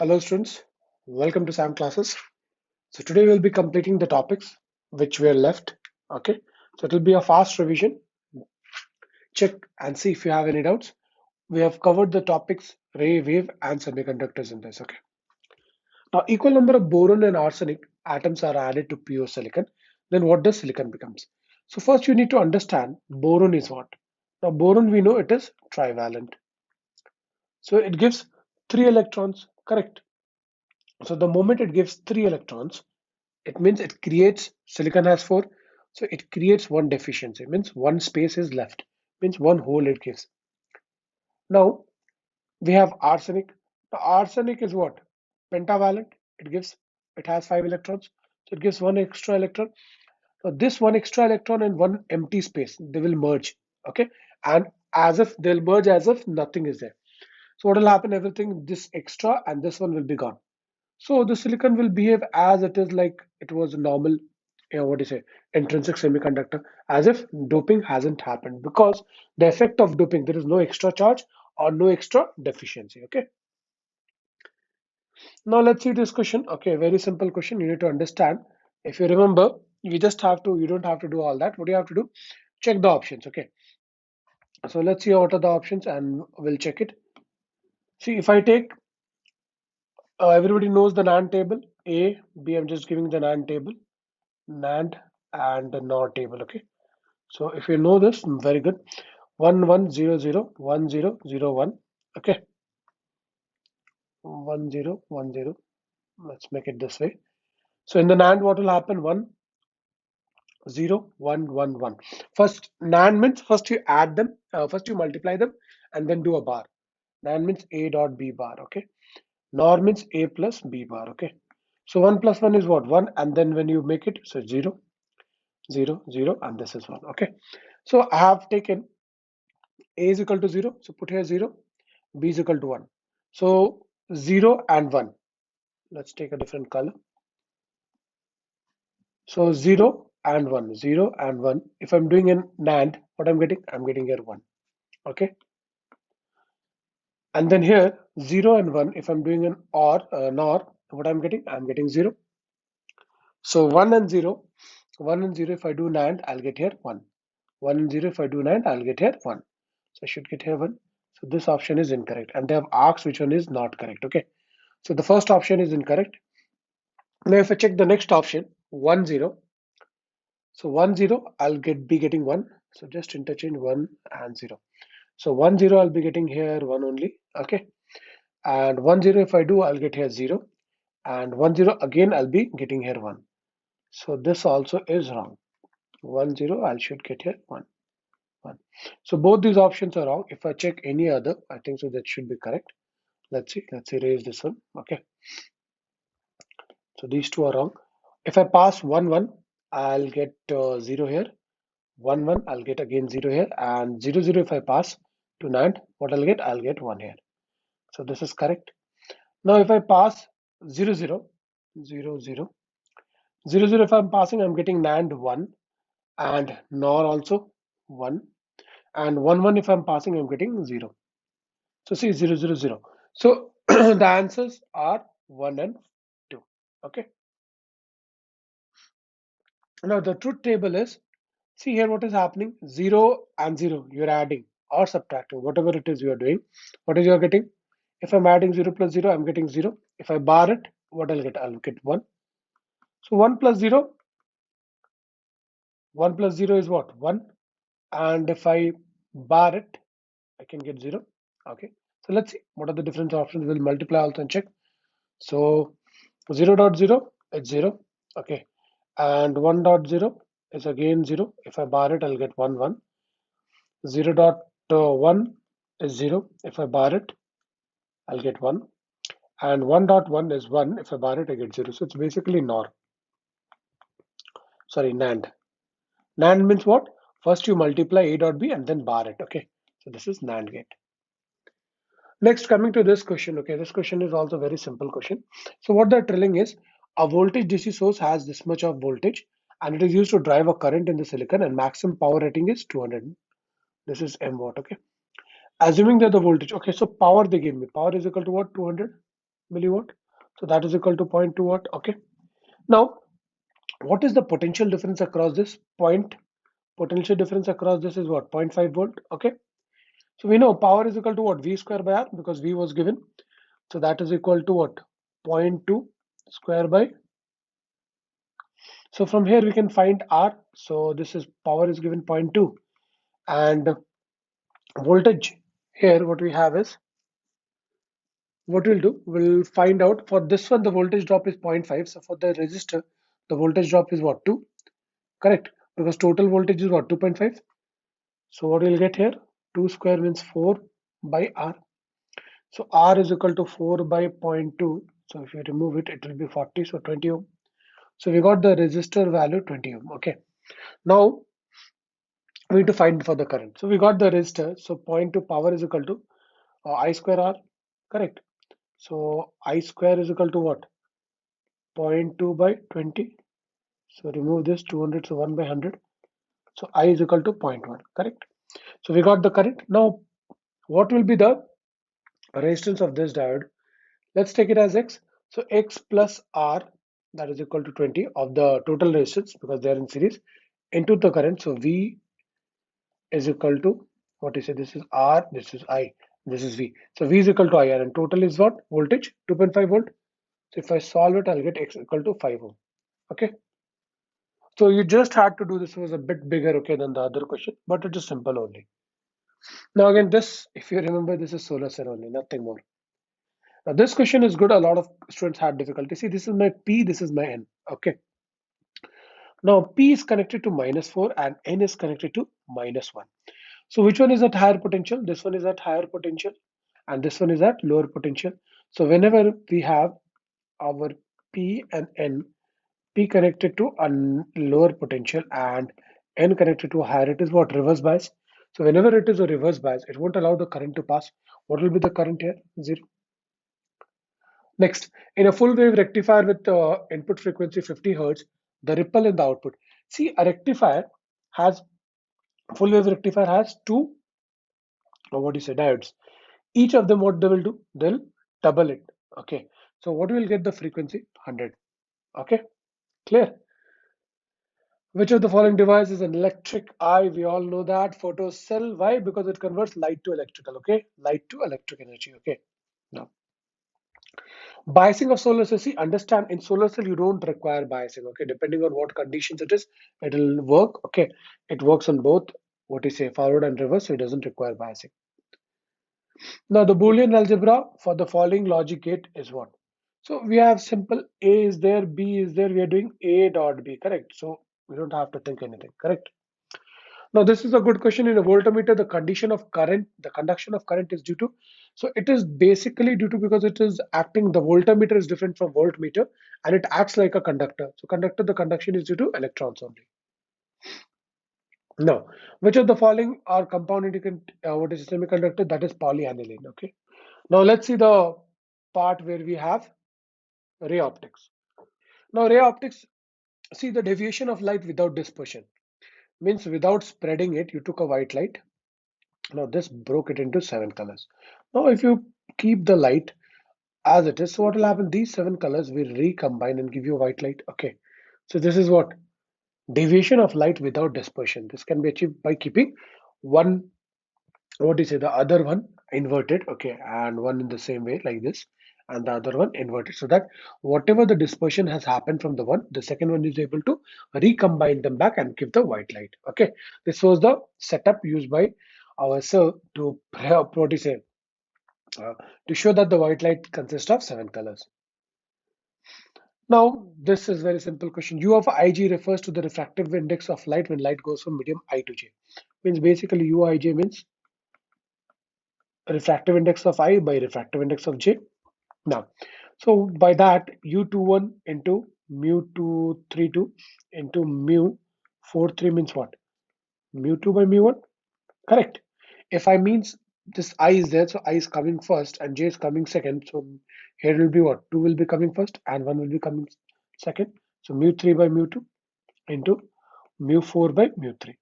Hello students, welcome to Samclasses. So today we'll be completing the topics which were left. Okay, so it will be a fast revision. Check and see if you have any doubts. We have covered the topics ray, wave, and semiconductors in this. Okay. Now equal number of boron and arsenic atoms are added to pure silicon. Then what does silicon becomes? So first you need to understand boron is what. Now boron we know it is trivalent. So it gives 3 electrons. Correct. So the moment it gives 3 electrons, it means it creates silicon has 4, so it creates one deficiency. It means one space is left, means one hole it gives. Now we have arsenic. The arsenic is what? Pentavalent. It has 5 electrons, so it gives one extra electron. So this one extra electron and one empty space, they will merge. Okay, and as if they'll merge as if nothing is there. So what will happen? Everything this extra and this one will be gone. So the silicon will behave as it is, like it was a normal, what do you say, intrinsic semiconductor, as if doping hasn't happened, because the effect of doping, there is no extra charge or no extra deficiency. Okay. Now let's see this question. Okay, very simple question. You need to understand. If you remember, you don't have to do all that. What do you have to do? Check the options. Okay. So let's see what are the options and we'll check it. See, if I take, everybody knows the NAND table, A, B, I'm just giving the NAND table. NAND and the NOR table. Okay, so if you know this, very good. 1100 1001. Okay, 1010. Let's make it this way. So in the NAND, what will happen? 10111. First, NAND means first you add them, first you multiply them, and then do a bar. NAND means A dot B bar. Okay, NOR means A plus B bar. Okay, so 1 plus 1 is what? 1, and then when you make it, so 0 0 0, and this is 1. Okay, so I have taken A is equal to 0, so put here 0, B is equal to 1. So 0 and 1. Let's take a different color. So 0 and 1, 0 and 1. If I'm doing an NAND, what I'm getting? I'm getting here 1. Okay. And then here 0 and 1, if I'm doing an OR, NOR, what I'm getting? I'm getting 0. So 1 and 0, 1 and 0, if I do NAND, I'll get here 1. 1 and 0, if I do NAND, I'll get here 1. So I should get here 1. So this option is incorrect. And they have asked which one is not correct. Okay. So the first option is incorrect. Now if I check the next option, 1 0. So 1 0, I'll be getting 1. So just interchange 1 and 0. So 1 0, I'll be getting here 1 only. Okay. And 1 0, if I do, I'll get here 0. And 1 0 again, I'll be getting here 1. So this also is wrong. 1 0, I should get here 1 1. So both these options are wrong. If I check any other, I think so that should be correct. Let's erase this one. Okay. So these two are wrong. If I pass 1 1, I'll get 0 here. 1 1, I'll get again 0 here. And 0 0, if I pass to NAND, what I'll get? I'll get 1 here. So this is correct. Now if I pass 0 0, 0 0, 0 0, if I'm passing, I'm getting NAND 1 and NOR also 1. And 1 1, if I'm passing, I'm getting 0. So see 0 0 0. So the answers are 1 and 2. Okay. Now the truth table is, see here what is happening, 0 and 0, you're adding or subtracting, whatever it is you are doing. What is you are getting? If I'm adding 0 plus 0, I'm getting 0. If I bar it, what I'll get? I'll get 1. So 1 plus 0, 1 plus 0 is what? 1. And if I bar it, I can get 0. Okay. So let's see what are the different options. We'll multiply also and check. So 0 dot 0 is 0. Okay. And 1 dot 0 is again 0. If I bar it, I'll get 1 1. 0 dot 1 is 0. If I bar it, I'll get 1. And 1 dot 1 is 1. If I bar it, I get 0. So it's basically NOR. Sorry, NAND. NAND means what? First you multiply A dot B and then bar it. Okay. So this is NAND gate. Next, coming to this question. Okay, this question is also a very simple question. So what they're telling is, a voltage DC source has this much of voltage and it is used to drive a current in the silicon, and maximum power rating is 200. This is M watt. Okay. Assuming that the voltage, okay, so power they give me, power is equal to what? 200. milliwatt. So that is equal to 0.2 watt. Okay. Now, what is the potential difference across this point? Potential difference across this is what? 0.5 volt. Okay. So we know power is equal to what? V square by R, because V was given. So that is equal to what? 0.2 square by. So from here we can find R. So this is power is given 0.2, and voltage here what we have is, what we'll do, we'll find out for this one the voltage drop is zero point 0.5. So for the resistor the voltage drop is what? 2. Correct, because total voltage is what? 2.5. So what we'll get here, 2 square means 4 by R. So R is equal to 4 by zero point 0.2. So if you remove it, it will be 40, so 20 ohm. So we got the resistor value 20 ohm. Okay. Now we need to find for the current. So we got the resistor. So 0.2 power is equal to I square R. Correct. So I square is equal to what? 0.2 by 20. So remove this 200, so 1 by 100. So I is equal to 0.1. Correct. So we got the current. Now what will be the resistance of this diode? Let's take it as X. So X plus R, that is equal to 20 of the total resistance, because they are in series, into the current. So V is equal to, what is it? This is R, this is I, this is V. So V is equal to IR, and total is what? Voltage, 2.5 volt. So if I solve it, I'll get X equal to 5 ohm. Okay. So you just had to do this, was a bit bigger, okay, than the other question, but it is simple only. Now again, this, if you remember, this is solar cell only, nothing more. Now this question is good. A lot of students had difficulty. See, this is my P, this is my N. Okay. Now P is connected to -4 and N is connected to -1. So which one is at higher potential? This one is at higher potential and this one is at lower potential. So whenever we have our P and N, P connected to a lower potential and N connected to a higher, it is what? Reverse bias. So whenever it is a reverse bias, it won't allow the current to pass. What will be the current here? 0. Next, in a full wave rectifier with input frequency 50 Hertz, the ripple in the output. See, a rectifier has, full wave rectifier has two, or what do you say, diodes. Each of them, what they will do? They'll double it. Okay. So what will get the frequency? 100. Okay. Clear? Which of the following device is an electric eye? We all know that. Photocell. Why? Because it converts light to electrical. Okay. Light to electric energy. Okay. Now, biasing of solar cell. See, understand, in solar cell you don't require biasing. Okay, depending on what conditions it is, it will work. Okay, it works on both, what you say, forward and reverse, so it doesn't require biasing. Now the Boolean algebra for the following logic gate is what? So we have simple, A is there, B is there, we are doing A dot B. Correct. So we don't have to think anything. Correct. Now, this is a good question. In a voltmeter, the condition of current, the conduction of current is due to, so it is basically due to, because it is acting, the voltmeter is different from voltmeter and it acts like a conductor. So conductor, the conduction is due to electrons only. Now, which of the following are compound indicant, what is a semiconductor? That is polyaniline. Okay. Now let's see the part where we have ray optics. Now ray optics, see the deviation of light without dispersion. Means without spreading it, you took a white light. Now this broke it into 7 colors. Now if you keep the light as it is, so what will happen? These 7 colors will recombine and give you a white light. Okay. So this is what? Deviation of light without dispersion. This can be achieved by keeping one, what do you say, the other one inverted, okay, and one in the same way like this, and the other one inverted, so that whatever the dispersion has happened from the one, the second one is able to recombine them back and give the white light. Okay, this was the setup used by our sir to what do you say, to show that the white light consists of 7 colors. Now this is very simple question. U of ig refers to the refractive index of light when light goes from medium I to j. Means basically uij means refractive index of I by refractive index of j. Now, so by that, u21 into mu232 into mu43 means what? Mu2 by mu1, correct. If I means this I is there, so I is coming first and j is coming second, so here will be what? 2 will be coming first and 1 will be coming second. So mu3 by mu2 into mu4 by mu3.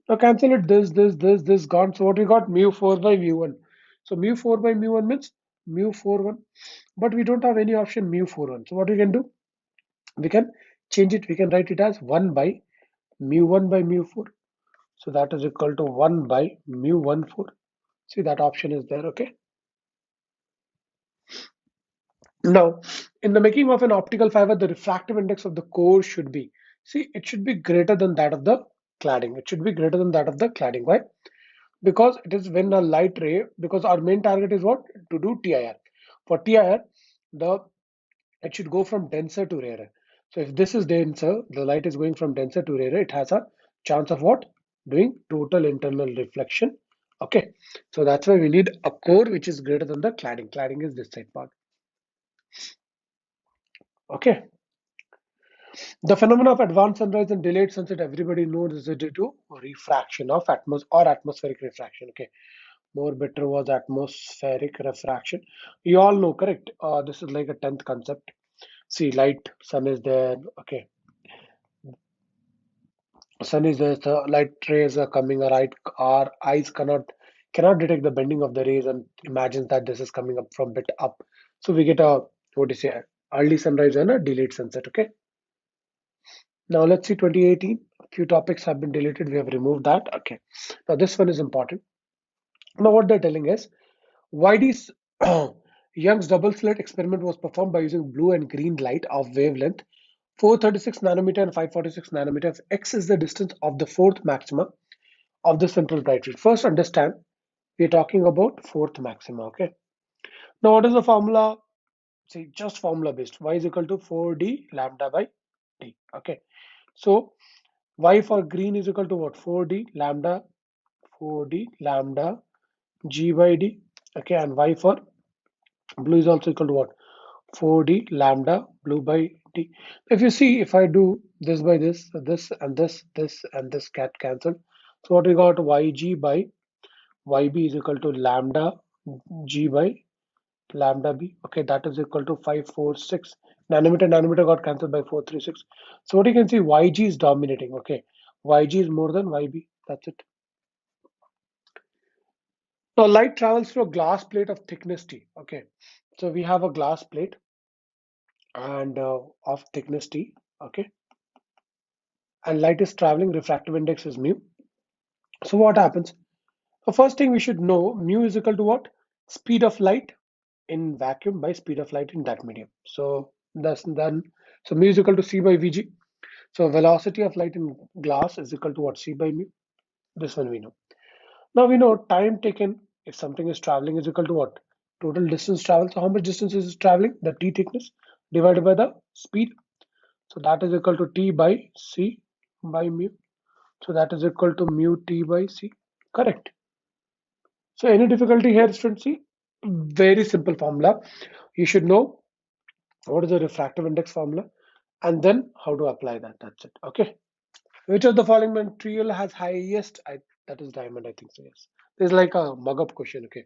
Now cancel it, this gone. So what we got? Mu4 by mu1. So mu4 by mu1 means mu 4 1, but we don't have any option mu 4 1. So what we can do, we can change it. We can write it as 1 by mu 1 by mu 4. So that is equal to 1 by mu 1 4. See, that option is there. Okay. Now, in the making of an optical fiber, the refractive index of the core should be, see, it should be greater than that of the cladding. It should be greater than that of the cladding. Why? Because it is when a light ray, because our main target is what? To do TIR. For TIR, the it should go from denser to rarer. So if this is denser, the light is going from denser to rarer, it has a chance of what? Doing total internal reflection. Okay. So that's why we need a core which is greater than the cladding. Cladding is this side part. Okay. The phenomenon of advanced sunrise and delayed sunset, everybody knows, is due to refraction of atmospheric refraction. Okay, more better was atmospheric refraction. You all know, correct? This is like a 10th concept. See, light, sun is there. Okay, sun is there. The light rays are coming. Our eyes cannot detect the bending of the rays and imagines that this is coming up from bit up. So we get a, what do you say, early sunrise and a delayed sunset. Okay. Now let's see 2018. A few topics have been deleted. We have removed that. Okay. Now this one is important. Now what they're telling is YD's Young's double slit experiment was performed by using blue and green light of wavelength 436 nanometer and 546 nanometer. If X is the distance of the fourth maxima of the central bright field. First understand, we're talking about fourth maxima. Okay. Now what is the formula? See, just formula based. Y is equal to 4D lambda by D. Okay. So Y for green is equal to what? 4D lambda G by D. Okay, and Y for blue is also equal to what? 4D lambda blue by D. If you see, if I do this by this, this and this and this get cancelled. So what we got? YG by YB is equal to lambda G by lambda B. Okay, that is equal to 546. Nanometer got cancelled by 436. So what you can see, YG is dominating. Okay, YG is more than YB. That's it. Now light travels through a glass plate of thickness T. Okay, so we have a glass plate and of thickness T. Okay, and light is traveling. Refractive index is mu. So what happens? The first thing we should know, mu is equal to what? Speed of light in vacuum by speed of light in that medium. So that's done. So mu is equal to C by Vg. So velocity of light in glass is equal to what? C by mu. This one we know. Now we know time taken if something is traveling is equal to what? Total distance traveled. So how much distance is it traveling? The t thickness divided by the speed. So that is equal to t by c by mu. So that is equal to mu t by c. Correct. So any difficulty here, students? See, very simple formula. You should know what is the refractive index formula and then how to apply that. That's it. Okay. Which of the following material has highest? That is diamond, I think so. Yes. There's like a mug-up question. Okay.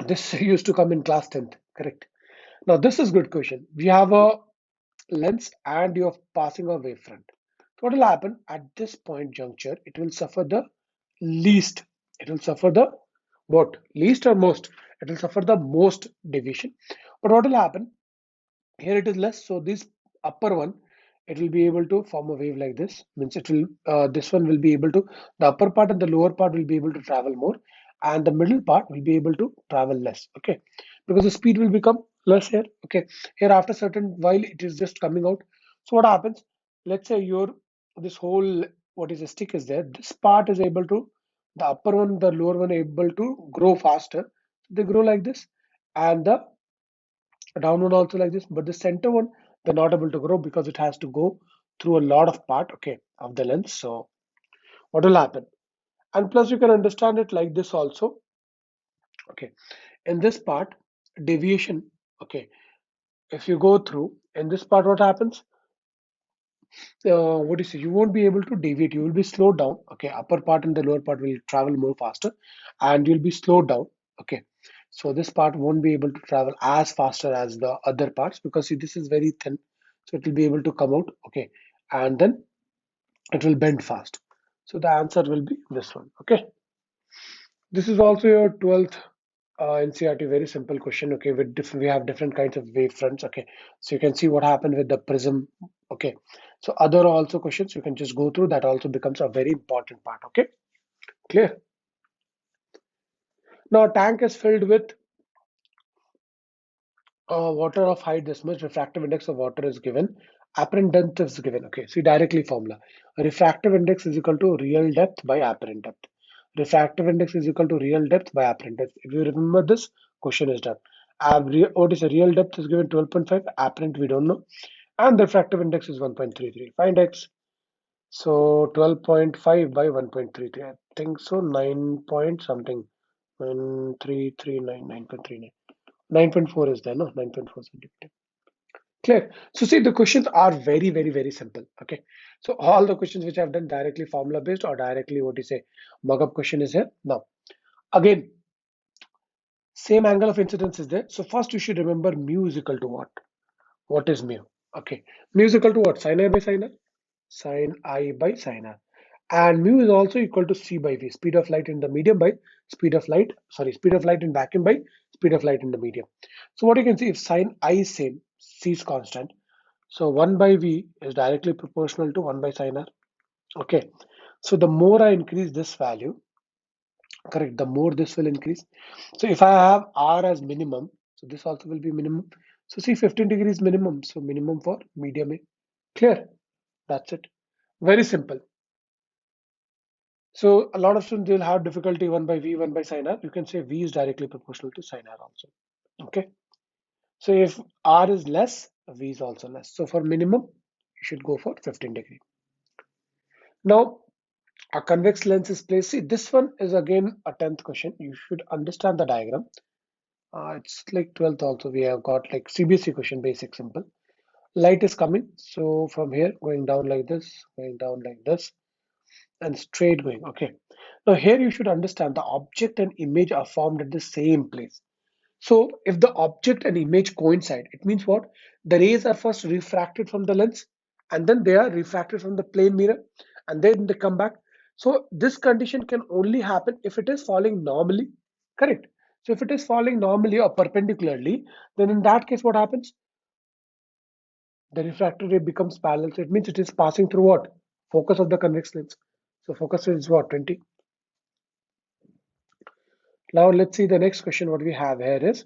This used to come in class 10th. Correct. Now this is good question. We have a lens and you're passing a wavefront. So what will happen at this point juncture? It will suffer the least. It will suffer the what? Least or most? It will suffer the most deviation. But what will happen? Here it is less, so this upper one, it will be able to form a wave like this. Means it will this one will be able to, the upper part and the lower part will be able to travel more, and the middle part will be able to travel less. Okay, because the speed will become less here. Okay, here after certain while it is just coming out. So what happens? Let's say your this whole, what is the stick is there, this part is able to, the upper one, the lower one able to grow faster. They grow like this, and the downward also like this, but the center one they're not able to grow because it has to go through a lot of part, okay, of the lens. So what will happen? And plus you can understand it like this also. Okay, in this part, deviation. Okay, if you go through in this part, what happens? What is it? You won't be able to deviate. You will be slowed down. Okay, upper part and the lower part will travel more faster, and you'll be slowed down. Okay, so this part won't be able to travel as faster as the other parts because see, this is very thin, so it will be able to come out. Okay, and then it will bend fast. So the answer will be this one. Okay, this is also your 12th NCRT, very simple question. Okay, we have different kinds of wavefronts. Okay, so you can see what happened with the prism. Okay, so other also questions you can just go through. That also becomes a very important part. Okay, clear. Now, a tank is filled with water of height this much. Refractive index of water is given. Apparent depth is given. Okay, see directly formula. Refractive index is equal to real depth by apparent depth. Refractive index is equal to real depth by apparent depth. If you remember this, question is done. What is the real depth is given 12.5. Apparent we don't know, and the refractive index is 1.33. Find x. So 12.5 by 1.33. I think so. 9 point something. 9.339. 9.39. 9.4 is there, no? 9.4 centimeter. Clear. So see, the questions are very, very, very simple. Okay. So all the questions which I've done directly formula based or directly what you say mug-up question is here. Now, again, same angle of incidence is there. So first you should remember mu is equal to what? What is mu? Okay. Mu is equal to what? Sin I by sin R? Sin I by sin R. And mu is also equal to c by v, speed of light in the medium by speed of light in vacuum by speed of light in the medium. So what you can see, if sin I is same, c is constant, so 1 by v is directly proportional to 1 by sin r. Okay, so the more I increase this value, correct, the more this will increase. So if I have r as minimum, so this also will be minimum. So see, 15 degrees minimum, so minimum for medium A. Clear? That's it. Very simple. So a lot of students will have difficulty 1 by v, 1 by sin r. You can say v is directly proportional to sin r also. Okay. So if r is less, v is also less. So for minimum, you should go for 15 degree. Now, a convex lens is placed. See, this one is again a 10th question. You should understand the diagram. It's like 12th also. We have got like CBSE question, basic, simple. Light is coming. So from here, going down like this, going down like this, and straight going. Okay. Now here you should understand the object and image are formed at the same place. So if the object and image coincide, it means what? The rays are first refracted from the lens and then they are refracted from the plane mirror and then they come back. So this condition can only happen if it is falling normally, correct? So if it is falling normally or perpendicularly, then in that case what happens? The refracted ray becomes parallel. So it means it is passing through what? Focus of the convex lens. So focus is what? 20. Now let's see the next question what we have here is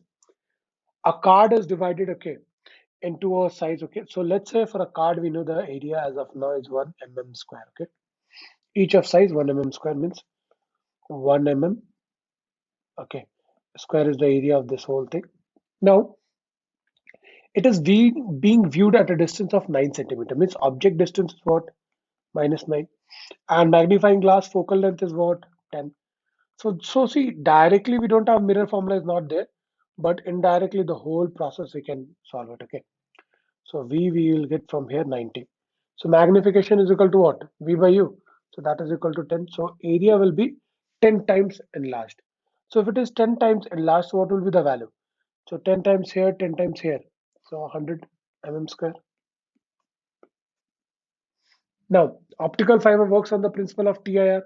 a card is divided, okay, into a size. Okay, so let's say for a card we know the area as of now is 1 mm square. Okay, each of size 1 mm square means 1 mm. Okay, square is the area of this whole thing. Now it is being viewed at a distance of 9 centimeter, means object distance is what? Minus 9, and magnifying glass focal length is what? 10. So see, directly we don't have mirror formula is not there, but indirectly the whole process we can solve it. Okay, so V we will get from here 90. So magnification is equal to what? V by U. So that is equal to 10. So area will be 10 times enlarged. So if it is 10 times enlarged, so what will be the value? So 10 times here, 10 times here. So 100 mm square. Now, optical fiber works on the principle of TIR.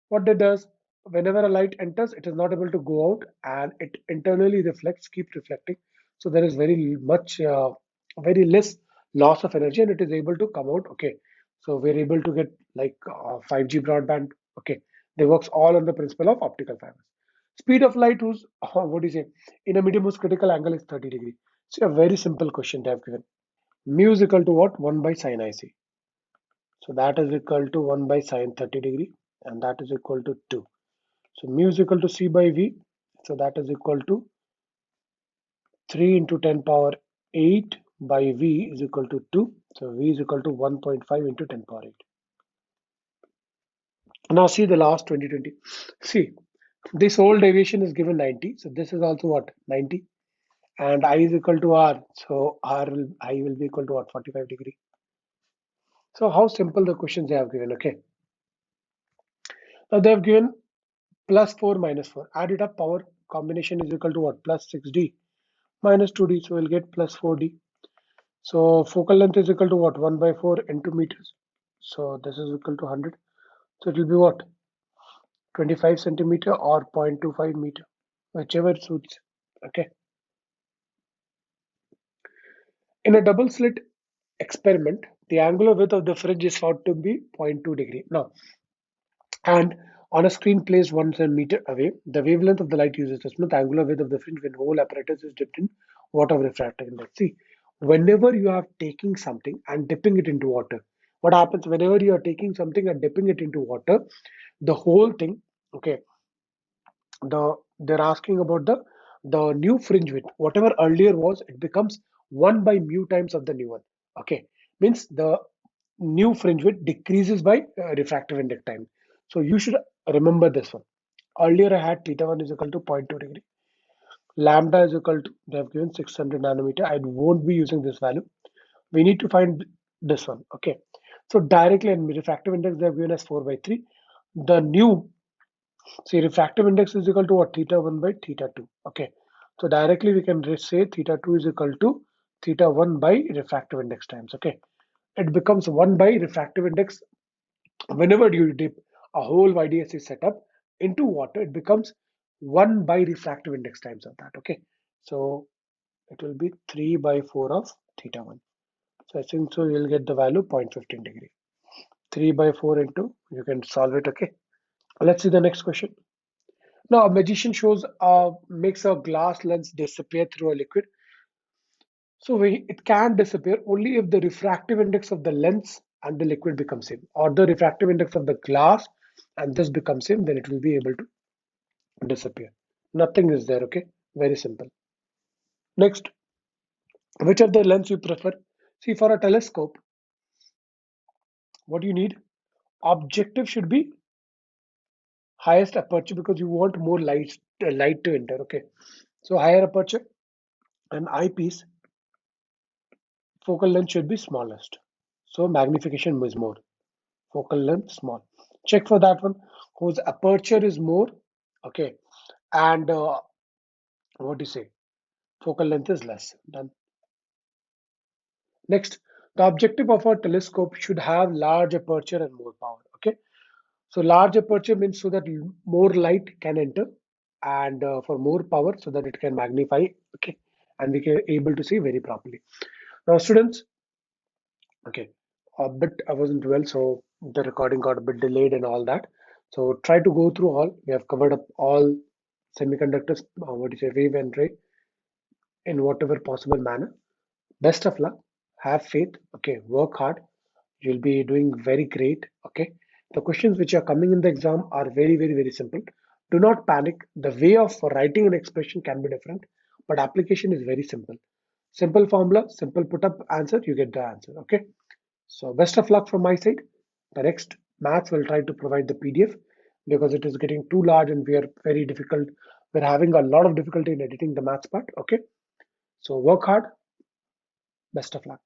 What it does, whenever a light enters, it is not able to go out and it internally reflects, keep reflecting. So there is very less loss of energy and it is able to come out. Okay, so we're able to get like 5G broadband. Okay, they works all on the principle of optical fibers. Speed of light whose what do you say, in a medium whose critical angle is 30 degree. So a very simple question they have given. Mu is equal to what? 1 by sin IC. So that is equal to 1 by sin 30 degree and that is equal to 2. So mu is equal to C by V. So that is equal to 3 into 10 power 8 by V is equal to 2. So V is equal to 1.5 into 10 power 8. Now see the last 2020. See, this whole deviation is given 90. So this is also what? 90. And I is equal to R. So I will be equal to what? 45 degree. So how simple the questions they have given. Okay. Now they have given plus 4 minus 4. Add it up. Power combination is equal to what? Plus 6D minus 2D. So we'll get plus 4D. So focal length is equal to what? 1 by 4 into meters. So this is equal to 100. So it will be what? 25 centimeter or 0.25 meter. whichever suits. Okay. In a double slit experiment, the angular width of the fringe is found to be zero point 0.2 degree. Now, and on a screen placed 1 centimeter away, the wavelength of the light uses the smooth angular width of the fringe when whole apparatus is dipped in water of refractive index. See, whenever you are taking something and dipping it into water, what happens whenever you are taking something and dipping it into water, the whole thing, okay, they're asking about the new fringe width. Whatever earlier was, it becomes 1 by mu times of the new one. Okay, means the new fringe width decreases by refractive index time. So you should remember this one. Earlier I had theta 1 is equal to zero point 0.2 degree. Lambda is equal to, they have given 600 nanometer. I won't be using this value. We need to find this one. Okay. So directly in refractive index, they have given us 4 by 3. The new, see, refractive index is equal to what? Theta 1 by theta 2. Okay. So directly we can say theta 2 is equal to theta 1 by refractive index times. Okay. It becomes 1 by refractive index. Whenever you dip a whole YDSC setup into water, it becomes 1 by refractive index times of that. Okay. So it will be 3 by 4 of theta 1. So I think so you'll get the value 0.15 degree. 3 by 4 into, you can solve it. Okay. Let's see the next question. Now a magician makes a glass lens disappear through a liquid. So it can disappear only if the refractive index of the lens and the liquid become same, or the refractive index of the glass and this becomes same, then it will be able to disappear. Nothing is there. Okay. Very simple. Next, which of the lens you prefer? See, for a telescope, what do you need? Objective should be highest aperture because you want more light to enter. Okay, so higher aperture, and eyepiece focal length should be smallest, so magnification is more, focal length small. Check for that one whose aperture is more. Okay, and what do you say, focal length is less. Done. Next, the objective of a telescope should have large aperture and more power. Okay, so large aperture means so that more light can enter, and for more power so that it can magnify. Okay, and we can able to see very properly. Now, students, okay, a bit I wasn't well, so the recording got a bit delayed and all that. So try to go through all. We have covered up all semiconductors. What do you say, wave and ray in whatever possible manner. Best of luck. Have faith. Okay, work hard. You'll be doing very great. Okay, the questions which are coming in the exam are very, very, very simple. Do not panic. The way of writing an expression can be different, but application is very simple. Simple formula, simple put up answer, you get the answer. Okay, so best of luck from my side. The next maths will try to provide the PDF because it is getting too large and we are very difficult. We're having a lot of difficulty in editing the maths part. Okay, so work hard. Best of luck.